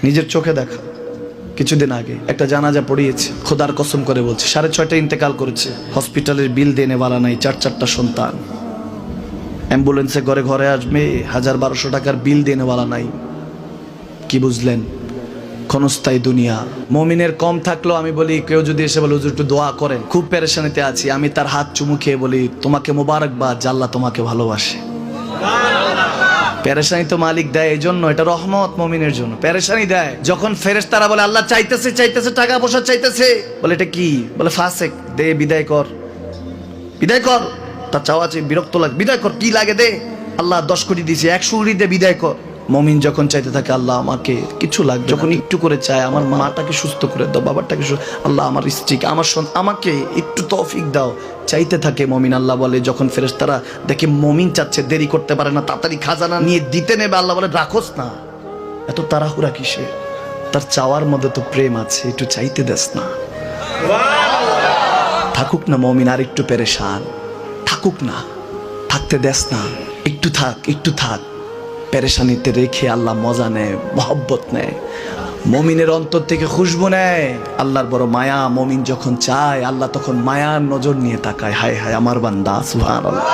নিজের চোখে দেখা। কিছুদিন আগে একটা জানাজা পড়িয়েছে, খোদার কসম করে বলছে 6:30 ইন্তেকাল করেছে। হসপিটালের বিল দেনেওয়ালা নাই, 4 সন্তান। অ্যাম্বুলেন্সে ঘরে ঘরে আসবে, 1000-1200 টাকার বিল দেনেওয়ালা নাই। কি বুঝলেন? ক্ষণস্থায়ী দুনিয়া। মুমিনের কম থাকলেও আমি বলি, কেউ যদি এসে বলে হুজুর একটু দোয়া করেন, খুব পেরেশানিতে আছি, আমি তার হাত চুমু খেয়ে বলি তোমাকে মোবারকবাদ, আল্লাহ তোমাকে ভালোবাসে। পেরেশানি তো মালিক দেয়, এই জন্য এটা রহমত মুমিনের জন্য। পেরেশানি দেয় যখন ফেরেশতারা বলে আল্লাহ চাইতেছে চাইতেছে, টাকা পয়সা চাইতেছে, বলে এটা কি? বলে ফাসেক, দে বিদায় কর, বিদায় কর। তার চাওয়া চেয়ে বিরক্ত লাগে, বিদায় কর, কি লাগে দে। আল্লাহ 10 কোটি দিয়েছে, 100 কোটি দে, বিদায় কর। মুমিন যখন চাইতে থাকে আল্লাহ আমাকে কিছু লাগবে, যখন একটু করে চায় আমার মাটাকে সুস্থ করে দাও, বাবাটাকে আল্লাহ আমার স্ত্রীকে, আমার আমাকে একটু তৌফিক দাও, চাইতে থাকে মুমিন। আল্লাহ বলে যখন ফেরেশতারা দেখে মুমিন চাচ্ছে, দেরি করতে পারে না, তাড়াতাড়ি খাজানা নিয়ে দিতে নেবে, আল্লাহ বলে রাখোস না, এত তাড়াহুড়া কিসের? তার চাওয়ার মধ্যে তো প্রেম আছে, একটু চাইতে দেস না। থাকুক না মুমিন আর একটু পেরেশান, থাকুক না, থাকতে দেস না, একটু থাক, একটু থাক। পেরেশানিতে রেখে আল্লাহ মজা নেয়, মহব্বত নেয়, মুমিনের অন্তর থেকে খুশবু নেয়। আল্লাহর বড় মায়া, মুমিন যখন চায় আল্লাহ তখন মায়ার নজর নিয়ে তাকায়, হায় হায় আমার বান্দা, সুবহানাল্লাহ।